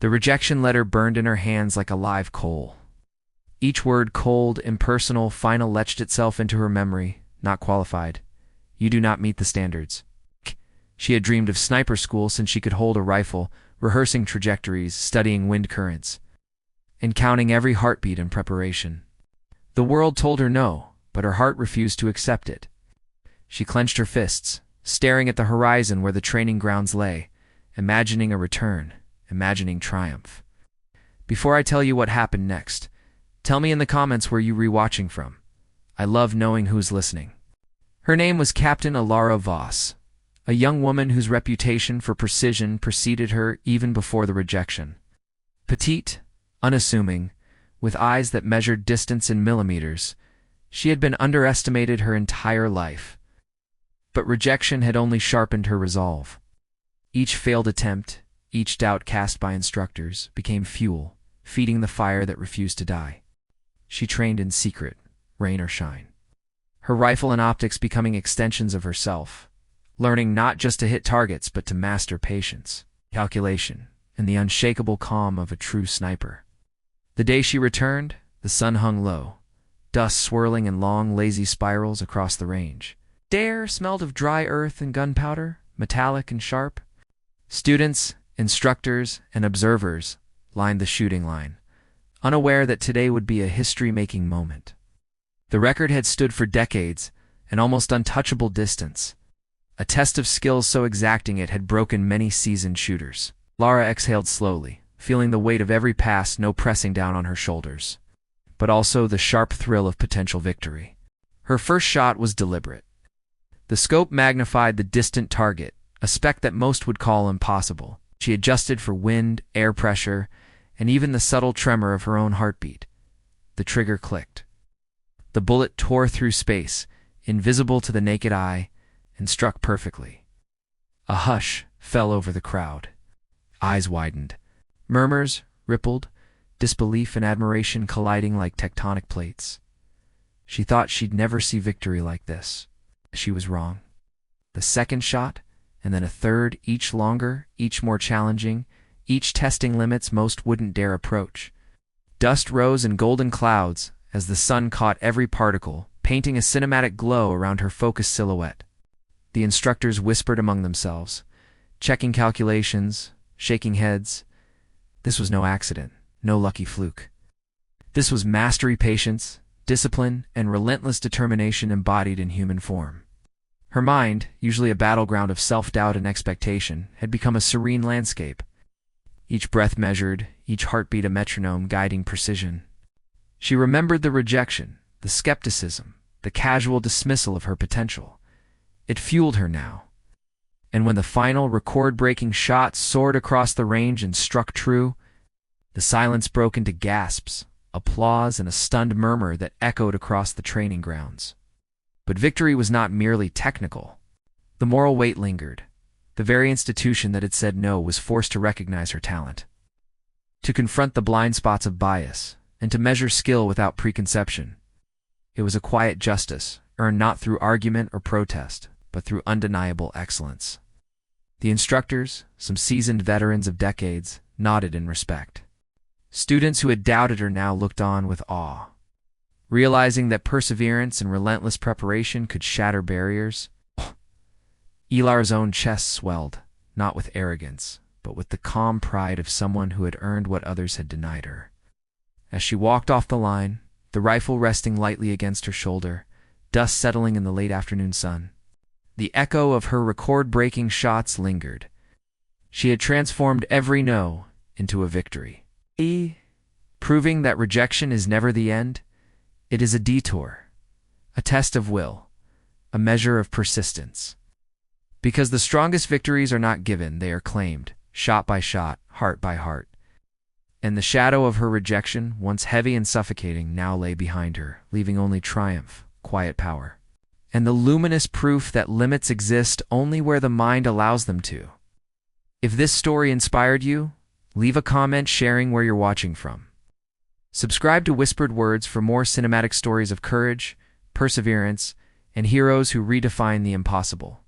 The rejection letter burned in her hands like a live coal. Each word, cold, impersonal, final, etched itself into her memory. Not qualified. You do not meet the standards. She had dreamed of sniper school since she could hold a rifle, rehearsing trajectories, studying wind currents, and counting every heartbeat in preparation. The world told her no, but her heart refused to accept it. She clenched her fists, staring at the horizon where the training grounds lay, imagining a return, imagining triumph. Before I tell you what happened next, tell me in the comments where you rewatching from. I love knowing who's listening. Her name was Captain Elara Voss, a young woman whose reputation for precision preceded her even before the rejection. Petite, unassuming, with eyes that measured distance in millimeters, she had been underestimated her entire life. But rejection had only sharpened her resolve. Each failed attempt, each doubt cast by instructors, became fuel, feeding the fire that refused to die. She trained in secret, rain or shine, her rifle and optics becoming extensions of herself, learning not just to hit targets but to master patience, calculation, and the unshakable calm of a true sniper. The day she returned, the sun hung low, dust swirling in long, lazy spirals across the range. The air smelled of dry earth and gunpowder, metallic and sharp. Students, instructors, and observers lined the shooting line, unaware that today would be a history-making moment. The record had stood for decades, an almost untouchable distance, a test of skills so exacting it had broken many seasoned shooters. Lara exhaled slowly, feeling the weight of every pass pressing down on her shoulders, but also the sharp thrill of potential victory. Her first shot was deliberate. The scope magnified the distant target, a speck that most would call impossible. She adjusted for wind, air pressure, and even the subtle tremor of her own heartbeat. The trigger clicked. The bullet tore through space, invisible to the naked eye, and struck perfectly. A hush fell over the crowd. Eyes widened. Murmurs rippled, disbelief and admiration colliding like tectonic plates. She thought she'd never see victory like this. She was wrong. The second shot, and then a third, each longer, each more challenging, each testing limits most wouldn't dare approach. Dust rose in golden clouds as the sun caught every particle, painting a cinematic glow around her focused silhouette. The instructors whispered among themselves, checking calculations, shaking heads. This was no accident, no lucky fluke. This was mastery, patience, discipline, and relentless determination embodied in human form. Her mind, usually a battleground of self-doubt and expectation, had become a serene landscape. Each breath measured, each heartbeat a metronome guiding precision. She remembered the rejection, the skepticism, the casual dismissal of her potential. It fueled her now. And when the final record-breaking shot soared across the range and struck true, the silence broke into gasps, applause, and a stunned murmur that echoed across the training grounds. But victory was not merely technical. The moral weight lingered. The very institution that had said no was forced to recognize her talent, to confront the blind spots of bias, and to measure skill without preconception. It was a quiet justice, earned not through argument or protest, but through undeniable excellence. The instructors, some seasoned veterans of decades, nodded in respect. Students who had doubted her now looked on with awe, realizing that perseverance and relentless preparation could shatter barriers. Elara's own chest swelled, not with arrogance, but with the calm pride of someone who had earned what others had denied her. As she walked off the line, the rifle resting lightly against her shoulder, dust settling in the late afternoon sun, the echo of her record-breaking shots lingered. She had transformed every no into a victory, proving that rejection is never the end. It is a detour, a test of will, a measure of persistence. Because the strongest victories are not given, they are claimed, shot by shot, heart by heart. And the shadow of her rejection, once heavy and suffocating, now lay behind her, leaving only triumph, quiet power, and the luminous proof that limits exist only where the mind allows them to. If this story inspired you, leave a comment sharing where you're watching from. Subscribe to Whispered Words for more cinematic stories of courage, perseverance, and heroes who redefine the impossible.